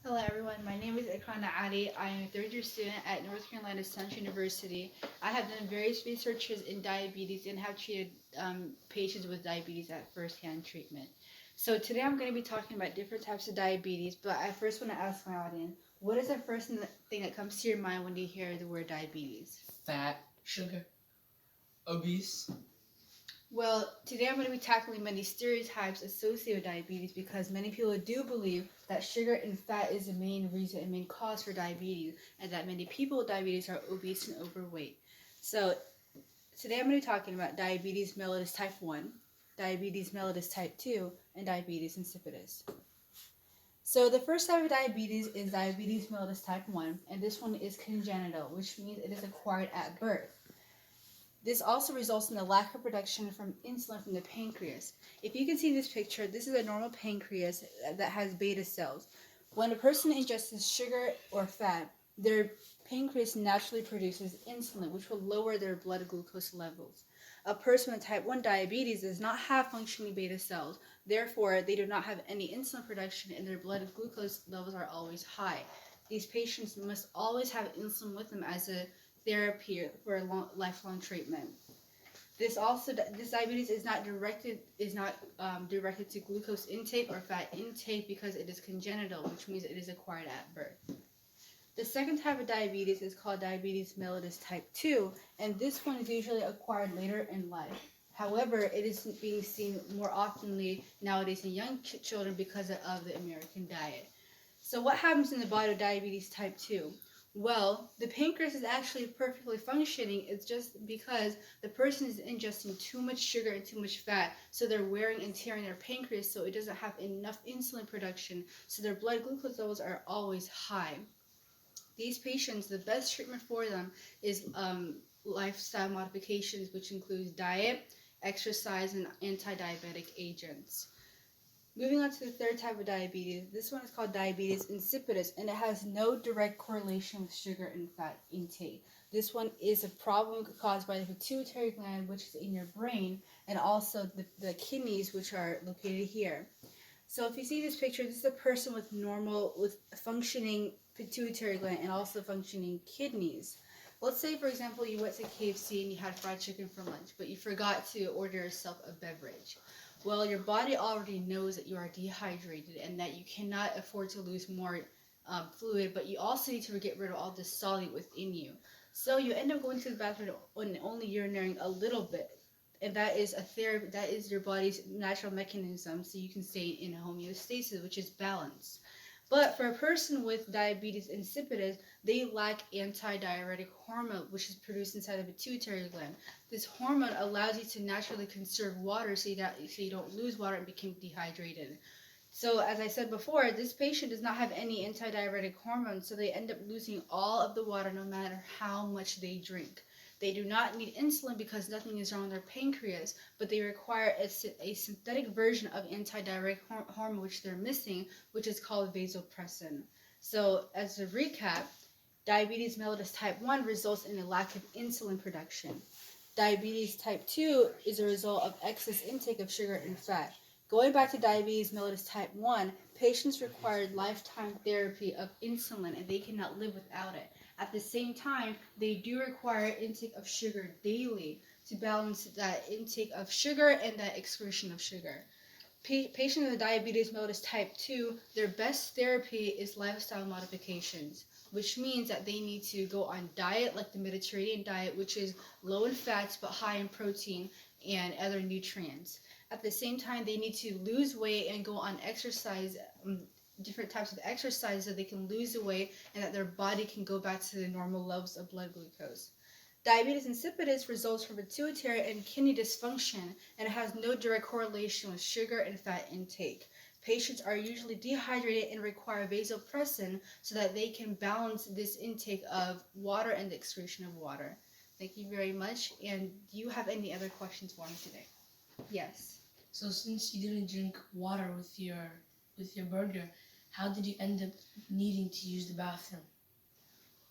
Hello everyone, my name is Ikrana Ali. I am a third year student at North Carolina Central University. I have done various researches in diabetes and have treated patients with diabetes at first-hand treatment. So today I'm going to be talking about different types of diabetes, but I first want to ask my audience, what is the first thing that comes to your mind when you hear the word diabetes? Fat, sugar, obese. Well, today I'm going to be tackling many stereotypes associated with diabetes because many people do believe that sugar and fat is the main reason and main cause for diabetes, and that many people with diabetes are obese and overweight. So, today I'm going to be talking about diabetes mellitus type 1, diabetes mellitus type 2, and diabetes insipidus. So, the first type of diabetes is diabetes mellitus type 1, and this one is congenital, which means it is acquired at birth. This also results in the lack of production from insulin from the pancreas. If you can see this picture, this is a normal pancreas that has beta cells. When a person ingests sugar or fat, their pancreas naturally produces insulin, which will lower their blood glucose levels. A person with type 1 diabetes does not have functioning beta cells. Therefore, they do not have any insulin production and their blood glucose levels are always high. These patients must always have insulin with them as a therapy for a lifelong treatment. This diabetes is not directed to glucose intake or fat intake because it is congenital, which means it is acquired at birth. The second type of diabetes is called diabetes mellitus type 2, and this one is usually acquired later in life. However, it is being seen more oftenly nowadays in young children because of the American diet. So what happens in the body of diabetes type 2? Well, the pancreas is actually perfectly functioning. It's just because the person is ingesting too much sugar and too much fat, so they're wearing and tearing their pancreas, so it doesn't have enough insulin production, so their blood glucose levels are always high. These patients, the best treatment for them is lifestyle modifications, which includes diet, exercise, and anti-diabetic agents. Moving on to the third type of diabetes, this one is called diabetes insipidus, and it has no direct correlation with sugar and fat intake. This one is a problem caused by the pituitary gland, which is in your brain, and also the kidneys, which are located here. So if you see this picture, this is a person with functioning pituitary gland and also functioning kidneys. Let's say, for example, you went to KFC and you had fried chicken for lunch, but you forgot to order yourself a beverage. Well, your body already knows that you are dehydrated and that you cannot afford to lose more fluid, but you also need to get rid of all the solute within you. So you end up going to the bathroom and only urinating a little bit, and that is a therapy. That is your body's natural mechanism, so you can stay in homeostasis, which is balance. But for a person with diabetes insipidus, they lack antidiuretic hormone, which is produced inside the pituitary gland. This hormone allows you to naturally conserve water so you don't lose water and become dehydrated. So, as I said before, this patient does not have any antidiuretic hormone, so they end up losing all of the water no matter how much they drink. They do not need insulin because nothing is wrong with their pancreas, but they require a synthetic version of antidiuretic hormone, which they're missing, which is called vasopressin. So, as a recap, diabetes mellitus type 1 results in a lack of insulin production. Diabetes type 2 is a result of excess intake of sugar and fat. Going back to diabetes mellitus type 1, patients require lifetime therapy of insulin and they cannot live without it. At the same time, they do require intake of sugar daily to balance that intake of sugar and that excretion of sugar. Patients with diabetes mellitus type 2, their best therapy is lifestyle modifications, which means that they need to go on diet like the Mediterranean diet, which is low in fats but high in protein and other nutrients. At the same time, they need to lose weight and go on exercise, different types of exercise so they can lose the weight and that their body can go back to the normal levels of blood glucose. Diabetes insipidus results from pituitary and kidney dysfunction and has no direct correlation with sugar and fat intake. Patients are usually dehydrated and require vasopressin so that they can balance this intake of water and the excretion of water. Thank you very much. And do you have any other questions for me today? Yes. So since you didn't drink water with your burger, how did you end up needing to use the bathroom?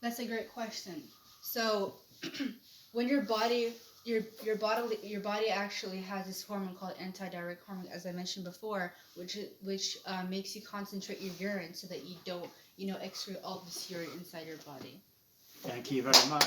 That's a great question. So, when your body your body actually has this hormone called antidiuretic hormone, as I mentioned before, which makes you concentrate your urine so that you don't excrete all this urine inside your body. Thank you very much.